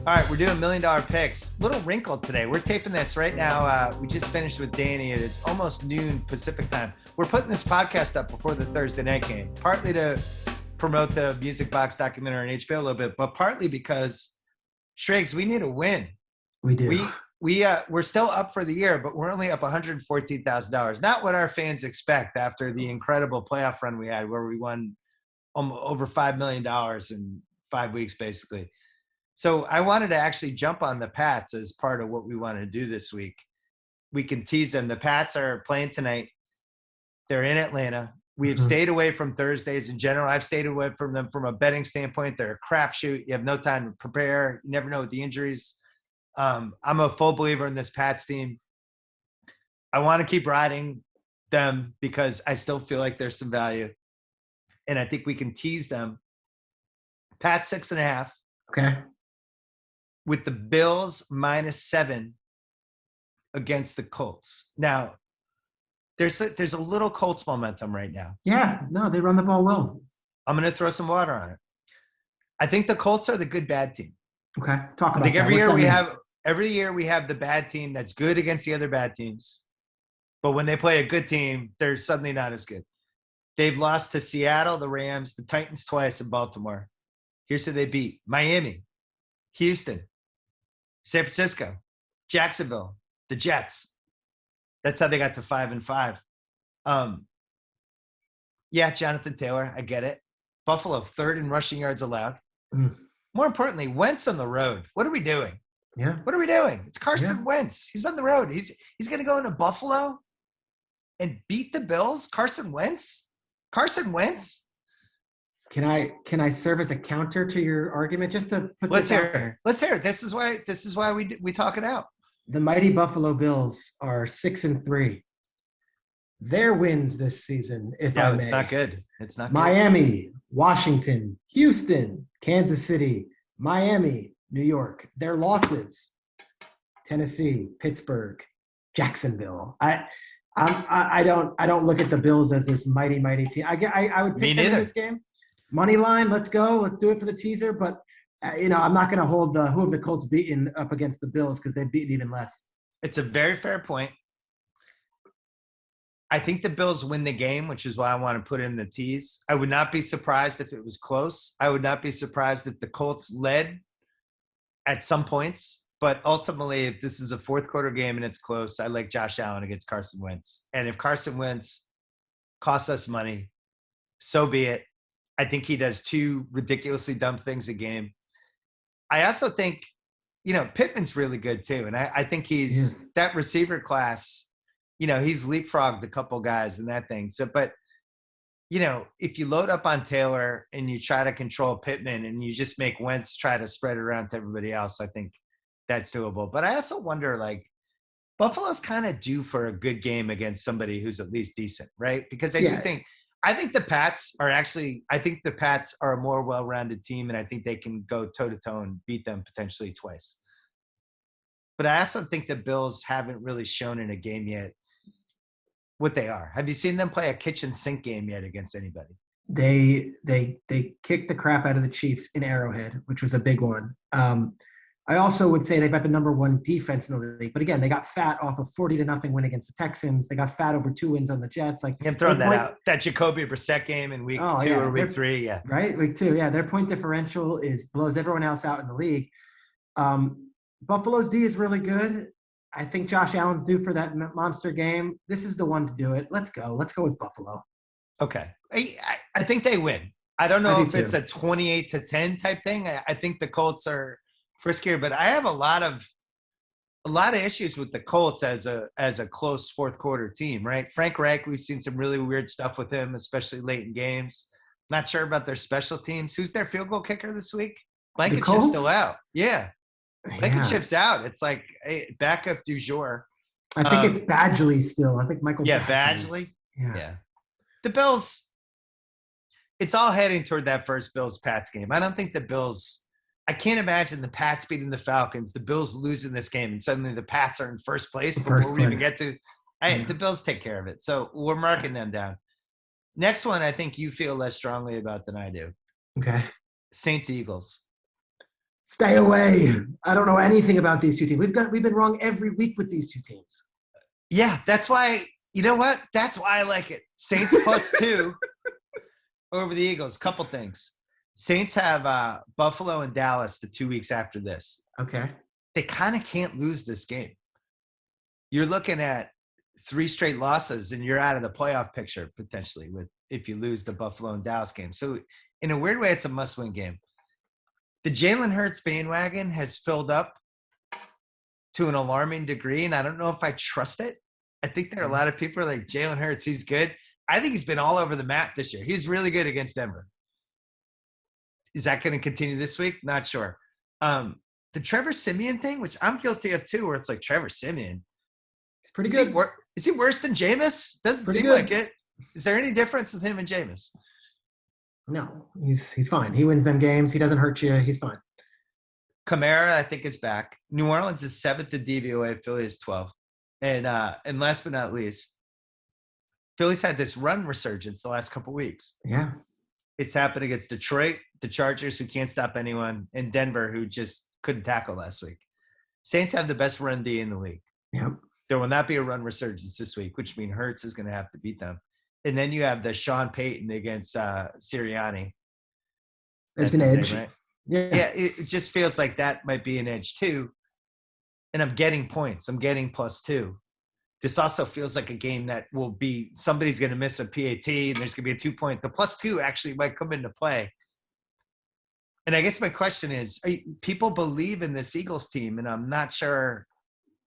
All right, we're doing $1,000,000 picks. Little wrinkle today. We're taping this right now. We just finished with Danny. It is almost noon Pacific time. We're putting this podcast up before the Thursday night game, partly to promote the Music Box documentary on HBO a little bit, but partly because Schrags, we need a win. We do. We're still up for the year, but we're only up $114,000. Not what our fans expect after the incredible playoff run we had, where we won over $5 million in 5 weeks, basically. So I wanted to actually jump on the Pats as part of what we want to do this week. We can tease them. The Pats are playing tonight. They're in Atlanta. We have stayed away from Thursdays in general. I've stayed away from them from a betting standpoint. They're a crapshoot. You have no time to prepare. You never know with the injuries. I'm a full believer in this Pats team. I want to keep riding them because I still feel like there's some value. And I think we can tease them. Pats 6.5. Okay. With the Bills -7 against the Colts. Now, there's a little Colts momentum right now. Yeah, no, they run the ball well. I'm going to throw some water on it. I think the Colts are the good bad team. Okay, talk about I think that. every year we have the bad team that's good against the other bad teams. But when they play a good team, they're suddenly not as good. They've lost to Seattle, the Rams, the Titans twice, and Baltimore. Here's who they beat: Miami, Houston, San Francisco, Jacksonville, the Jets. That's how they got to 5-5. Yeah, Jonathan Taylor, I get it. Buffalo, 3rd in rushing yards allowed. More importantly, Wentz on the road. What are we doing? Yeah. What are we doing? It's Carson Wentz. He's on the road. He's going to go into Buffalo and beat the Bills? Carson Wentz? Carson Wentz? Can I serve as a counter to your argument just to put Let's this hear out there? Let's hear it. This is why we talk it out. The mighty Buffalo Bills are 6-3. Their wins this season, if I may. It's not good. It's not Miami, Washington, Houston, Kansas City, Miami, New York. Their losses: Tennessee, Pittsburgh, Jacksonville. I don't look at the Bills as this mighty team. I would pick them in this game. Money line, let's go. Let's do it for the teaser. But, I'm not going to hold who have the Colts beaten up against the Bills because they've beaten even less. It's a very fair point. I think the Bills win the game, which is why I want to put in the tease. I would not be surprised if it was close. I would not be surprised if the Colts led at some points. But ultimately, if this is a fourth quarter game and it's close, I like Josh Allen against Carson Wentz. And if Carson Wentz costs us money, so be it. I think he does 2 ridiculously dumb things a game. I also think, Pittman's really good too. And I think he's that receiver class, he's leapfrogged a couple guys in that thing. So, but, if you load up on Taylor and you try to control Pittman and you just make Wentz try to spread it around to everybody else, I think that's doable. But I also wonder, Buffalo's kind of due for a good game against somebody who's at least decent, right? Because I think the Pats are a more well-rounded team, and I think they can go toe-to-toe and beat them potentially twice. But I also think the Bills haven't really shown in a game yet what they are. Have you seen them play a kitchen sink game yet against anybody? They kicked the crap out of the Chiefs in Arrowhead, which was a big one. I also would say they've got the number 1 defense in the league. But again, they got fat off a 40-0 win against the Texans. They got fat over 2 wins on the Jets. I'm throwing that out. That Jacoby Brissett game in week 2 or week 3. Yeah. Right. Week 2. Yeah. Their point differential blows everyone else out in the league. Buffalo's D is really good. I think Josh Allen's due for that monster game. This is the one to do it. Let's go. Let's go with Buffalo. Okay. I think they win. I don't know if it's a 28-10 type thing. I think the Colts are friskier, but I have a lot of issues with the Colts as a close fourth quarter team, right? Frank Reich, we've seen some really weird stuff with him, especially late in games. Not sure about their special teams. Who's their field goal kicker this week? Blankenship's still out. Yeah. Blankenship's out. It's like backup du jour. I think it's Badgley still. I think Michael. Yeah, Badgley. Yeah. The Bills, it's all heading toward that first Bills-Pats game. I don't think the Bills – I can't imagine the Pats beating the Falcons, the Bills losing this game, and suddenly the Pats are in first place before we even get to – the Bills take care of it. So we're marking them down. Next one I think you feel less strongly about than I do. Okay. Saints-Eagles. Stay away. I don't know anything about these two teams. We've been wrong every week with these two teams. Yeah, that's why, you know what? That's why I like it. Saints +2 over the Eagles. Couple things. Saints have Buffalo and Dallas the 2 weeks after this. Okay. They kind of can't lose this game. You're looking at 3 straight losses and you're out of the playoff picture potentially if you lose the Buffalo and Dallas game. So in a weird way, it's a must-win game. The Jalen Hurts bandwagon has filled up to an alarming degree, and I don't know if I trust it. I think there are a lot of people like, Jalen Hurts, he's good. I think he's been all over the map this year. He's really good against Denver. Is that going to continue this week? Not sure. The Trevor Siemian thing, which I'm guilty of too, where it's like, Trevor Siemian. He's pretty good. Is he worse than Jameis? Doesn't seem like it. Is there any difference with him and Jameis? No, he's fine. He wins them games. He doesn't hurt you. He's fine. Kamara, I think, is back. New Orleans is 7th in DVOA. Philly is 12th. And last but not least, Philly's had this run resurgence the last couple weeks. Yeah. It's happened against Detroit, the Chargers, who can't stop anyone, and Denver, who just couldn't tackle last week. Saints have the best run D in the league. Yep. There will not be a run resurgence this week, which means Hurts is going to have to beat them. And then you have the Sean Payton against Sirianni. There's an edge. Name, right? Yeah. It just feels like that might be an edge too. And I'm getting points. I'm getting +2. This also feels like a game that will be somebody's going to miss a PAT and there's going to be a 2-point. The +2 actually might come into play. And I guess my question is, people believe in this Eagles team, and I'm not sure.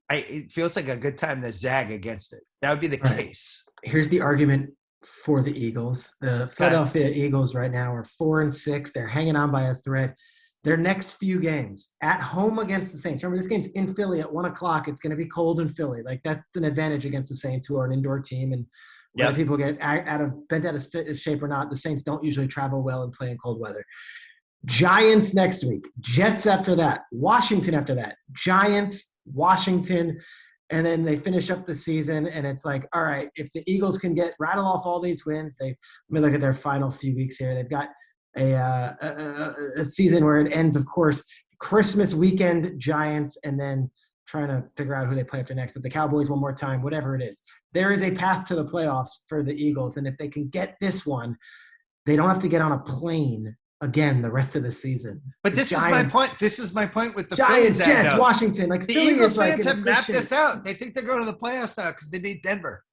It feels like a good time to zag against it. That would be the case. Here's the argument for the Eagles. The Philadelphia Eagles right now are 4-6. They're hanging on by a thread. Their next few games at home against the Saints. Remember, this game's in Philly at 1:00. It's going to be cold in Philly. Like, that's an advantage against the Saints, who are an indoor team. And whether people get bent out of shape or not, the Saints don't usually travel well and play in cold weather. Giants next week. Jets after that. Washington after that. Giants, Washington. And then they finish up the season, and it's like, all right, if the Eagles can rattle off all these wins, let me look at their final few weeks here. They've got a season where it ends, of course, Christmas weekend, Giants, and then trying to figure out who they play after next. But the Cowboys one more time, whatever it is. There is a path to the playoffs for the Eagles, and if they can get this one, they don't have to get on a plane again the rest of the season. But this is my point. This is my point with the Giants, Jets, Washington. Like, the Philly Eagles is, like, fans have mapped shape. this out. They think they're going to the playoffs now because they beat Denver.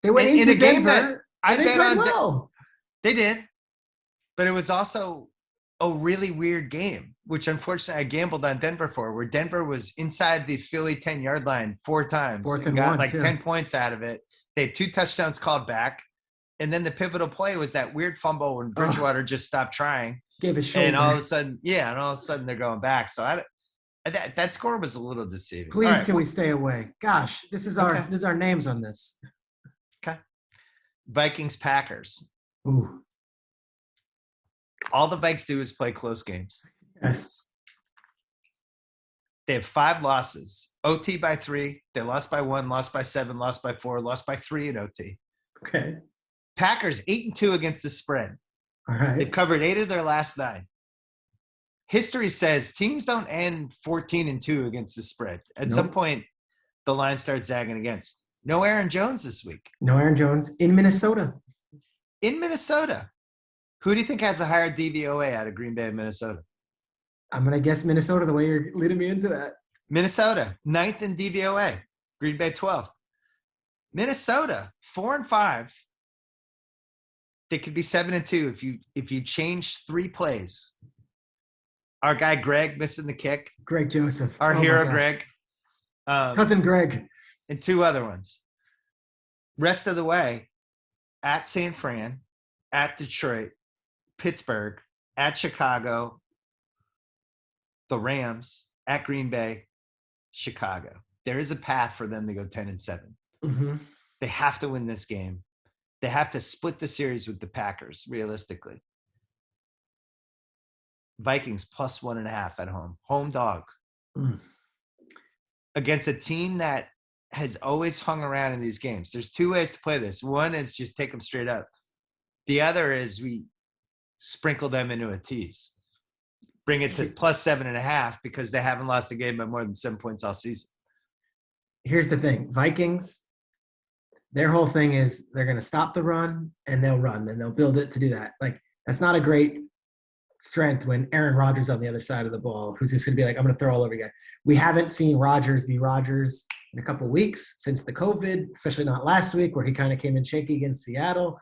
They went into in a game Denver, that I they bet played on. well. They did, but it was also a really weird game, which unfortunately I gambled on Denver for, where Denver was inside the Philly 10-yard line 4 times and got like 10 points out of it. They had 2 touchdowns called back. And then the pivotal play was that weird fumble when Bridgewater just stopped trying. Gave a shoulder. And all of a sudden, they're going back. So that score was a little deceiving. Please, can we stay away? Gosh, this is our names on this. Okay. Vikings, Packers. Ooh. All the Vikes do is play close games. Yes. They have 5 losses. OT by 3. They lost by 1, lost by 7, lost by 4, lost by 3 in OT. Okay. Packers 8-2 against the spread. All right. They've covered 8 of their last 9. History says teams don't end 14-2 against the spread. At some point, the line starts zagging against. No Aaron Jones this week. No Aaron Jones in Minnesota. In Minnesota. Who do you think has a higher DVOA out of Green Bay and Minnesota? I'm going to guess Minnesota, the way you're leading me into that. Minnesota, 9th in DVOA. Green Bay, 12th. Minnesota, 4-5. They could be 7-2 if you change 3 plays. Our guy Greg missing the kick. Greg Joseph. Our hero Greg. Cousin Greg. And 2 other ones. Rest of the way, at San Fran, at Detroit, Pittsburgh, at Chicago, the Rams, at Green Bay, Chicago. There is a path for them to go 10-7. Mm-hmm. They have to win this game. They have to split the series with the Packers, realistically. Vikings +1.5 at home. Home dog. Against a team that has always hung around in these games. There's 2 ways to play this. One is just take them straight up. The other is we sprinkle them into a tease. bring it to plus 7.5 because they haven't lost a game by more than 7 points all season. Here's the thing. Vikings, their whole thing is they're going to stop the run and they'll build it to do that. Like, that's not a great strength when Aaron Rodgers on the other side of the ball, who's just going to be like, I'm going to throw all over you guys. We haven't seen Rodgers be Rodgers in a couple of weeks since the COVID, especially not last week where he kind of came in shaky against Seattle.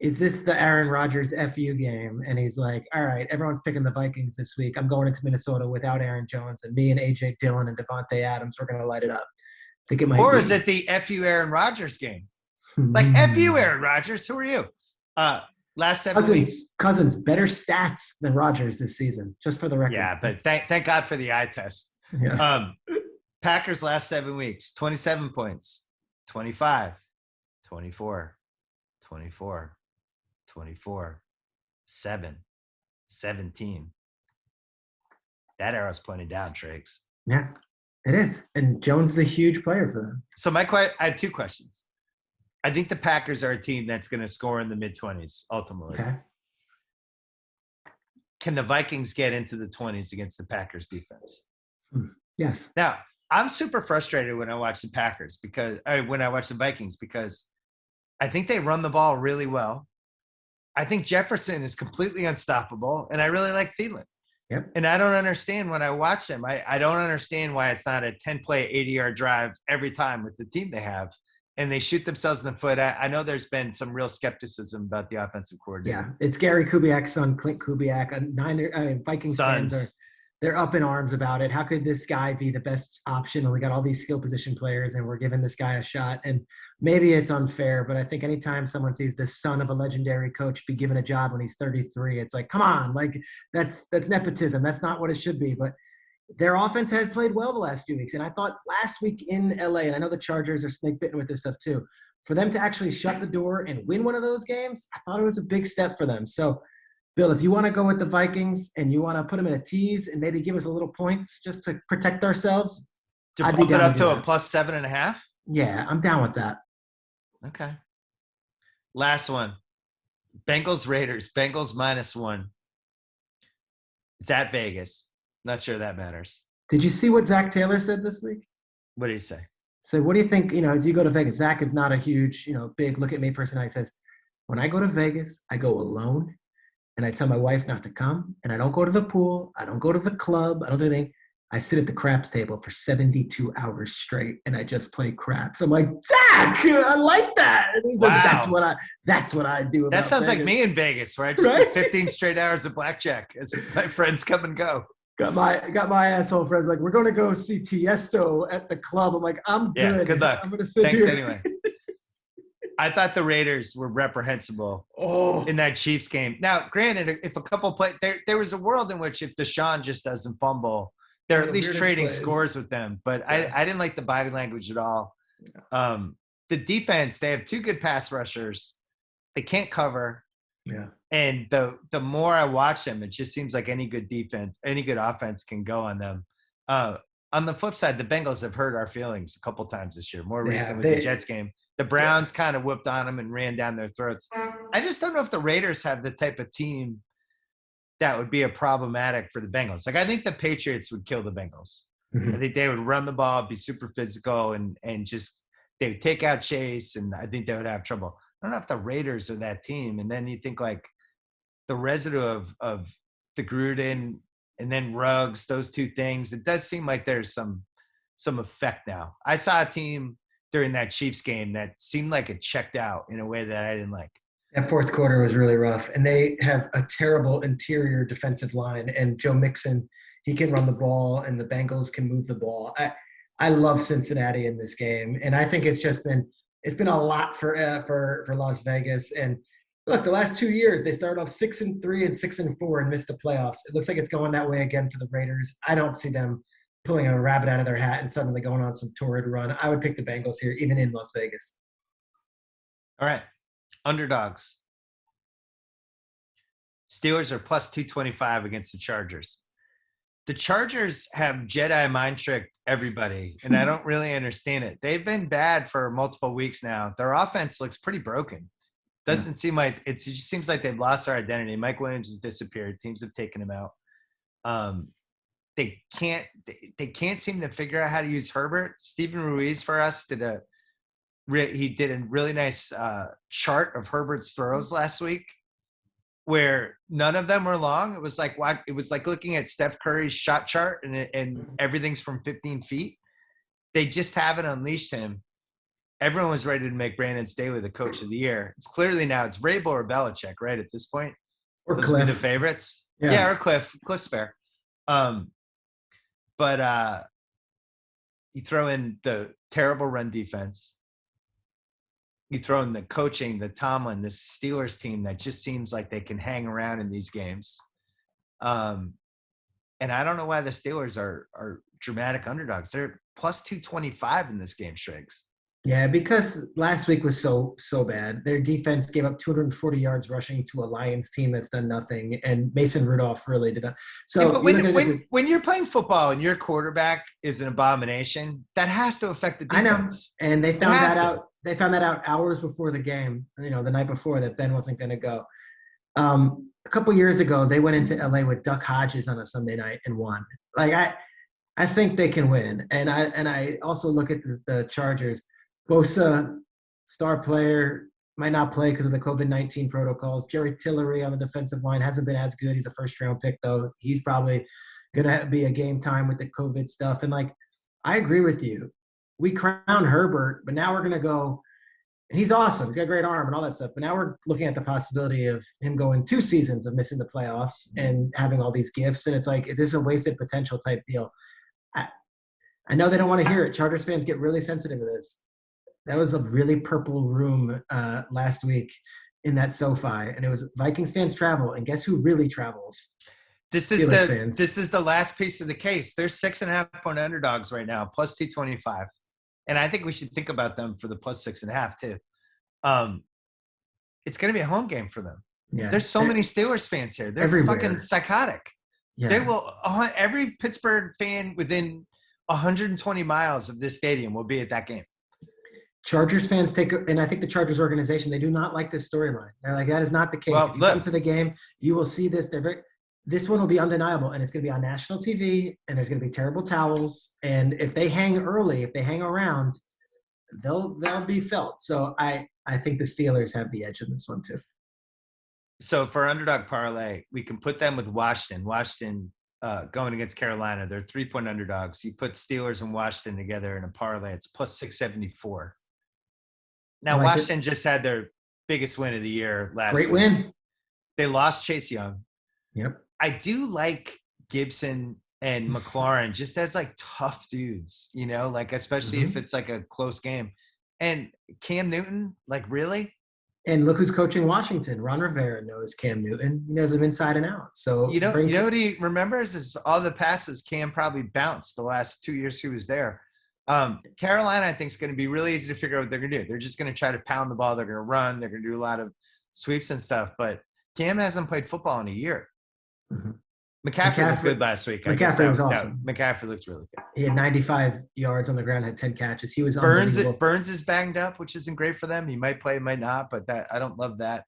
Is this the Aaron Rodgers FU game? And he's like, all right, everyone's picking the Vikings this week. I'm going into Minnesota without Aaron Jones, and me and A.J. Dillon and Devontae Adams, we're going to light it up. I think it might Or is it the FU Aaron Rodgers game? Like, FU Aaron Rodgers, who are you? Last 7 weeks. Cousins, better stats than Rodgers this season, just for the record. Yeah, but thank God for the eye test. Yeah. Packers last 7 weeks, 27 points, 25, 24, 24, 24, 7, 17. That arrow's pointing down, Triggs. Yeah, it is. And Jones is a huge player for them. So I have 2 questions. I think the Packers are a team that's going to score in the mid-20s ultimately. Okay. Can the Vikings get into the 20s against the Packers defense? Yes. Now, I'm super frustrated when I watch the Packers when I watch the Vikings because I think they run the ball really well. I think Jefferson is completely unstoppable, and I really like Thielen. Yep. And I don't understand when I watch them. I don't understand why it's not a 10-play, 80-yard drive every time with the team they have, and they shoot themselves in the foot. I know there's been some real skepticism about the offensive coordinator. Yeah, it's Gary Kubiak's son, Clint Kubiak. Vikings fans they're up in arms about it. How could this guy be the best option when we got all these skill position players and we're giving this guy a shot? And maybe it's unfair, but I think anytime someone sees the son of a legendary coach be given a job when he's 33, it's like, come on, like that's nepotism. That's not what it should be. But their offense has played well the last few weeks. And I thought last week in LA, and I know the Chargers are snake bitten with this stuff too, for them to actually shut the door and win one of those games, I thought it was a big step for them. So Bill, if you want to go with the Vikings and you want to put them in a tease and maybe give us a little points just to protect ourselves, to bump it up to a plus 7.5? Yeah, I'm down with that. Okay. Last one. Bengals Raiders. Bengals -1. It's at Vegas. Not sure that matters. Did you see what Zach Taylor said this week? What did he say? So what do you think, if you go to Vegas, Zach is not a huge, big look at me person. He says, when I go to Vegas, I go alone. And I tell my wife not to come, and I don't go to the pool. I don't go to the club. I don't do anything. I sit at the craps table for 72 hours straight, and I just play craps. I'm like, Zach, I like that. And he says, wow. that's what I do. That sounds Vegas. Like me in Vegas, where I just play 15 straight hours of blackjack as my friends come and go. Got my asshole friends like, we're going to go see Tiesto at the club. I'm like, I'm good. Yeah, good luck. I'm going to sit Thanks here. Anyway. I thought the Raiders were reprehensible in that Chiefs game. Now, granted, if a couple play, there was a world in which if Deshaun just doesn't fumble, they're at least trading scores with them. But yeah. I didn't like the body language at all. Yeah. The defense, they have 2 good pass rushers. They can't cover. Yeah. And the more I watch them, it just seems like any good defense, any good offense can go on them. On the flip side, the Bengals have hurt our feelings a couple times this year, more recently with the Jets game. The Browns kind of whooped on them and ran down their throats. I just don't know if the Raiders have the type of team that would be a problematic for the Bengals. Like, I think the Patriots would kill the Bengals. Mm-hmm. I think they would run the ball, be super physical, and just they would take out Chase, and I think they would have trouble. I don't know if the Raiders are that team. And then you think like the residue of the Gruden and then Ruggs, those 2 things, it does seem like there's some effect now. I saw a team during that Chiefs game that seemed like it checked out in a way that I didn't like. That fourth quarter was really rough. And they have a terrible interior defensive line. And Joe Mixon, he can run the ball, and the Bengals can move the ball. I love Cincinnati in this game. And I think it's been a lot for Las Vegas. And look, the last 2 years, they started off 6-3 and 6-4 and missed the playoffs. It looks like it's going that way again for the Raiders. I don't see them pulling a rabbit out of their hat and suddenly going on some torrid run. I would pick the Bengals here, even in Las Vegas. All right. Underdogs. Steelers are plus 225 against the Chargers. The Chargers have Jedi mind tricked everybody, and I don't really understand it. They've been bad for multiple weeks now. Their offense looks pretty broken. Doesn't seem like it just seems like they've lost their identity. Mike Williams has disappeared. Teams have taken him out. They can't seem to figure out how to use Herbert. Steven Ruiz for us did a really nice chart of Herbert's throws last week, where none of them were long. It was like looking at Steph Curry's shot chart, and everything's from 15 feet. They just haven't unleashed him. Everyone was ready to make Brandon Staley the coach of the year. It's clearly now it's Vrabel or Belichick, right, at this point? Or Those Cliff. would be the favorites. Yeah, or Cliff. Cliff's fair. But you throw in the terrible run defense. You throw in the coaching, the Tomlin, this Steelers team that just seems like they can hang around in these games. And I don't know why the Steelers are dramatic underdogs. They're plus 225 in this game, Striggs. Yeah, because last week was so bad. Their defense gave up 240 yards rushing to a Lions team that's done nothing, and Mason Rudolph really did not. So, but when you're playing football and your quarterback is an abomination, that has to affect the defense. I know, and they found that out. They found that out hours before the game. The night before, that Ben wasn't going to go. A couple years ago, they went into LA with Duck Hodges on a Sunday night and won. I think they can win, and I also look at the Chargers. Bosa, star player, might not play because of the COVID-19 protocols. Jerry Tillery on the defensive line hasn't been as good. He's a first-round pick, though. He's probably going to be a game time with the COVID stuff. And, I agree with you. We crown Herbert, but now we're going to go – and he's awesome. He's got a great arm and all that stuff. But now we're looking at the possibility of him going 2 seasons of missing the playoffs and having all these gifts. And it's like, is this a wasted potential type deal? I know they don't want to hear it. Chargers fans get really sensitive to this. That was a really purple room last week in that SoFi, and it was Vikings fans travel. And guess who really travels? This is the last piece of the case. They're 6.5-point underdogs right now, plus 225, and I think we should think about them for the plus 6.5 too. It's going to be a home game for them. Yeah, there's so many Steelers fans here. They're everywhere. Fucking psychotic. Yeah. They will. Every Pittsburgh fan within 120 miles of this stadium will be at that game. Chargers fans and I think the Chargers organization, they do not like this storyline. They're like, that is not the case. Well, if you come to the game, you will see this. This one will be undeniable, and it's going to be on national TV, and there's going to be terrible towels. And if they hang early, if they hang around, they'll be felt. So I think the Steelers have the edge in this one too. So for Underdog Parlay, we can put them with Washington. Washington going against Carolina, they're 3-point underdogs. You put Steelers and Washington together in a parlay, it's plus 674. Now, Washington just had their biggest win of the year last week. Great win. They lost Chase Young. Yep. I do like Gibson and McLaurin just as tough dudes, especially if it's a close game. And Cam Newton, really? And look who's coaching Washington. Ron Rivera knows Cam Newton. He knows him inside and out. So you know what he remembers is all the passes Cam probably bounced the last 2 years he was there. Carolina, I think, is going to be really easy to figure out what they're going to do. They're just going to try to pound the ball. They're going to run. They're going to do a lot of sweeps and stuff. But Cam hasn't played football in a year. Mm-hmm. McCaffrey looked good last week. McCaffrey was awesome. McCaffrey looked really good. He had 95 yards on the ground, had 10 catches. He was Burns is banged up, which isn't great for them. He might play, might not, but I don't love that.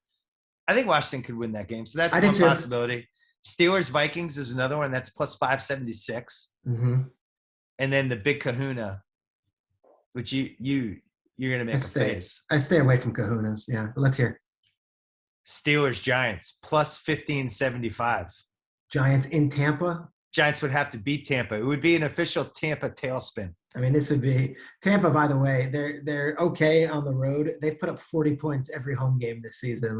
I think Washington could win that game. So that's one possibility. Steelers Vikings is another one that's plus 576. Mm-hmm. And then the big kahuna, which you're going to make a face. I stay away from kahunas. Yeah, but let's hear. Steelers Giants plus 1575. Giants in Tampa. Giants would have to beat Tampa. It would be an official Tampa tailspin. I mean, this would be Tampa. By the way, they're okay on the road. They've put up 40 points every home game this season.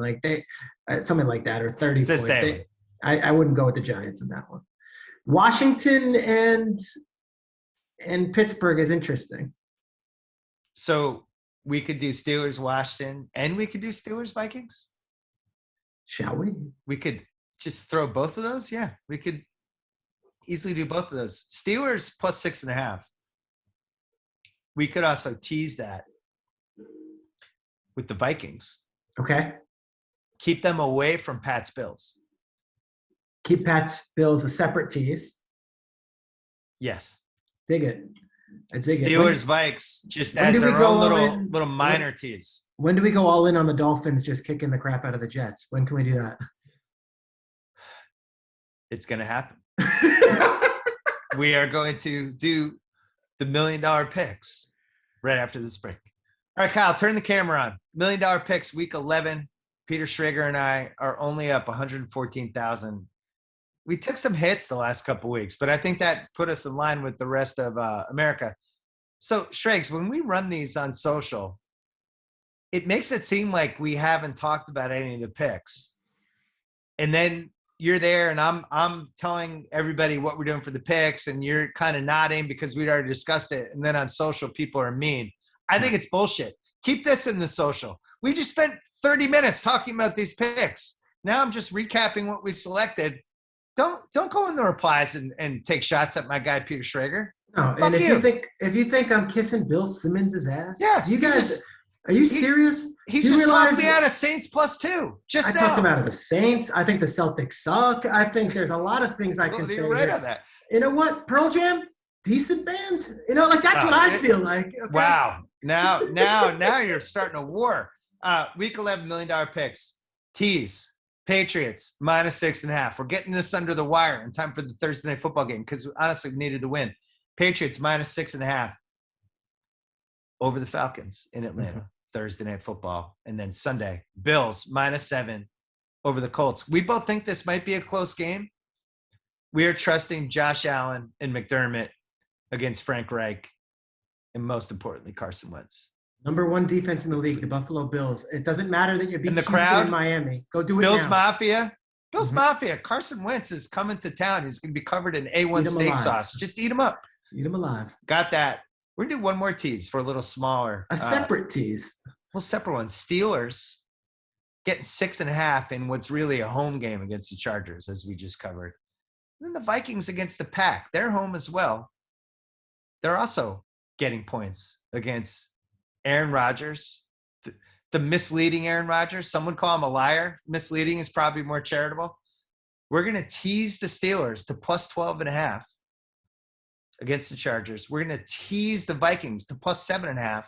Something like that, or 30 points. I wouldn't go with the Giants in that one. Washington and Pittsburgh is interesting. So we could do Steelers Washington, and we could do Steelers Vikings. Shall we? We could just throw both of those. Yeah, we could easily do both of those. Steelers plus 6.5. We could also tease that with the Vikings. Okay. Keep them away from Pat's Bills. Keep Pat's Bills a separate tease. Yes. Dig it. I dig Steelers Vikes just as their own little minor tease. When do we go all in on the Dolphins just kicking the crap out of the Jets? When can we do that? It's going to happen. We are going to do the $1 million picks right after this break. All right, Kyle, turn the camera on. $1 million picks, week 11. Peter Schrager and I are only up 114,000. We took some hits the last couple weeks, but I think that put us in line with the rest of America. So, Shregs, when we run these on social, it makes it seem like we haven't talked about any of the picks. And then you're there and I'm telling everybody what we're doing for the picks and you're kind of nodding because we'd already discussed it. And then on social, people are mean. I think it's bullshit. Keep this in the social. We just spent 30 minutes talking about these picks. Now I'm just recapping what we selected. Don't go in the replies and take shots at my guy Peter Schrager. No, and if you think I'm kissing Bill Simmons' ass, yeah, do you guys are you serious? He just talked me out of Saints +2. I talked him out of the Saints. I think the Celtics suck. I think there's a lot of things I can say. You're right on that. You know what? Pearl Jam, decent band. You know, like that's what I feel like. Okay? Wow. Now you're starting a war. Week 11 $1 million picks. Tease. Patriots -6.5. We're getting this under the wire in time for the Thursday night football game because honestly we needed to win. Patriots -6.5 over the Falcons in Atlanta. Thursday night football. And then Sunday, Bills -7 over the Colts. We both think this might be a close game. We are trusting Josh Allen and McDermott against Frank Reich and most importantly, Carson Wentz. Number 1 defense in the league, the Buffalo Bills. It doesn't matter that you're beating the crowd in Miami. Go do it Bills now. Mafia. Bills Mafia. Carson Wentz is coming to town. He's going to be covered in A1 steak sauce. Just eat him up. Eat him alive. Got that. We're going to do one more tease for a little smaller. A separate tease. Well, separate one. Steelers getting 6.5 in what's really a home game against the Chargers, as we just covered. And then the Vikings against the Pack. They're home as well. They're also getting points against Aaron Rodgers, the misleading Aaron Rodgers. Some would call him a liar. Misleading is probably more charitable. We're going to tease the Steelers to +12.5 against the Chargers. We're going to tease the Vikings to +7.5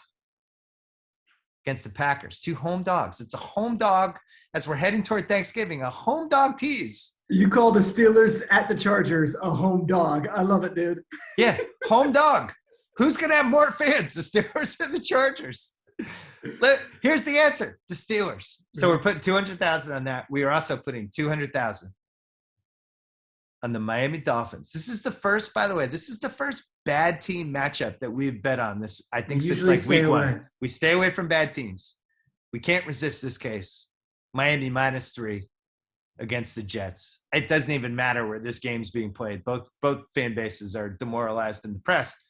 against the Packers. 2 home dogs. It's a home dog as we're heading toward Thanksgiving. A home dog tease. You call the Steelers at the Chargers a home dog. I love it, dude. Yeah, home dog. Who's going to have more fans, the Steelers or the Chargers? Here's the answer, the Steelers. So we're putting 200,000 on that. We are also putting 200,000 on the Miami Dolphins. This is the first, by the way, bad team matchup that we've bet on this, I think, since like week 1. We stay away from bad teams. We can't resist this case. Miami -3 against the Jets. It doesn't even matter where this game's being played. Both fan bases are demoralized and depressed.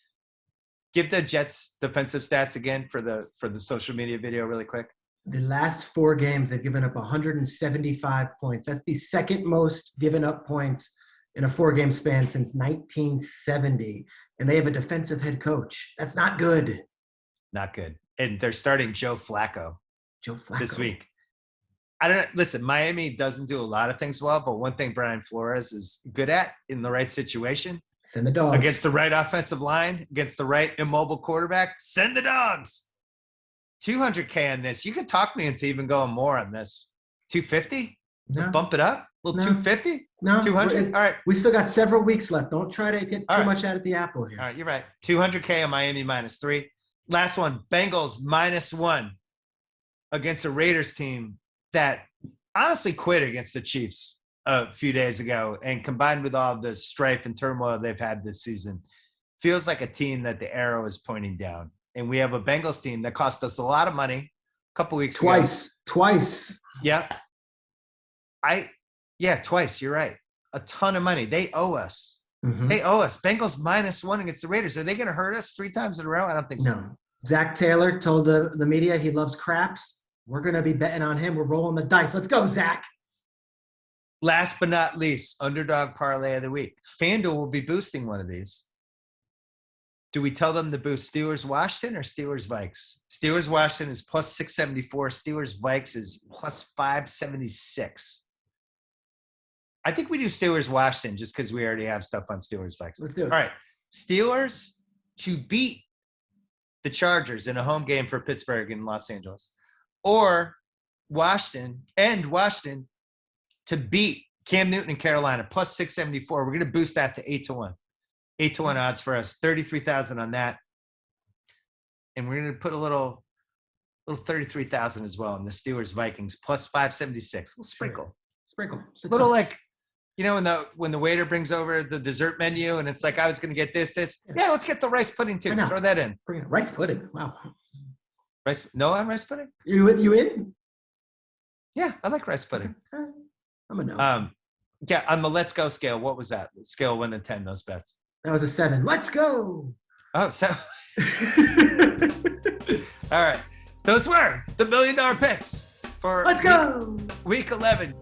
Give the Jets defensive stats again for the social media video really quick. The last 4 games, they've given up 175 points. That's the second most given up points in a 4-game span since 1970. And they have a defensive head coach. That's not good. Not good. And they're starting Joe Flacco this week. Listen, Miami doesn't do a lot of things well, but one thing Brian Flores is good at in the right situation, send the dogs. Against the right offensive line, against the right immobile quarterback, send the dogs. 200K on this. You could talk me into even going more on this. 250? No. Bump it up? A little 250? No. 200? All right. We still got several weeks left. Don't try to get too much out of the apple here. All right, you're right. 200K on Miami -3. Last one, Bengals -1 against a Raiders team that honestly quit against the Chiefs a few days ago, and combined with all the strife and turmoil they've had this season, feels like a team that the arrow is pointing down. And we have a Bengals team that cost us a lot of money a couple weeks ago. Twice. Yep. Twice. You're right. A ton of money. They owe us. They owe us. Bengals -1 against the Raiders. Are they going to hurt us 3 times in a row? I don't think so. No. Zach Taylor told the media he loves craps. We're going to be betting on him. We're rolling the dice. Let's go, Zach. Last but not least, Underdog Parlay of the Week. FanDuel will be boosting one of these. Do we tell them to boost Steelers-Washington or Steelers-Vikes? Steelers-Washington is +674. Steelers-Vikes is +576. I think we do Steelers-Washington just because we already have stuff on Steelers-Vikes. Let's do it. All right. Steelers to beat the Chargers in a home game for Pittsburgh and Los Angeles. Or Washington to beat Cam Newton in Carolina, plus 674. We're going to boost that to 8-1. 8-1 odds for us. 33,000 on that. And we're going to put a little 33,000 as well in the Steelers Vikings, plus 576. We'll sprinkle. Sprinkle. Little like, when the waiter brings over the dessert menu and it's like, I was going to get this. Yeah, let's get the rice pudding too. Throw that in. Bring it. Rice pudding. Wow. No on rice pudding? You in? Yeah, I like rice pudding. Okay. I'm a no. Yeah, on the let's go scale, what was that? Scale 1 to 10, those bets. That was a 7. Let's go. Oh, so. All right. Those were the $1 Million Picks for Let's go. week 11.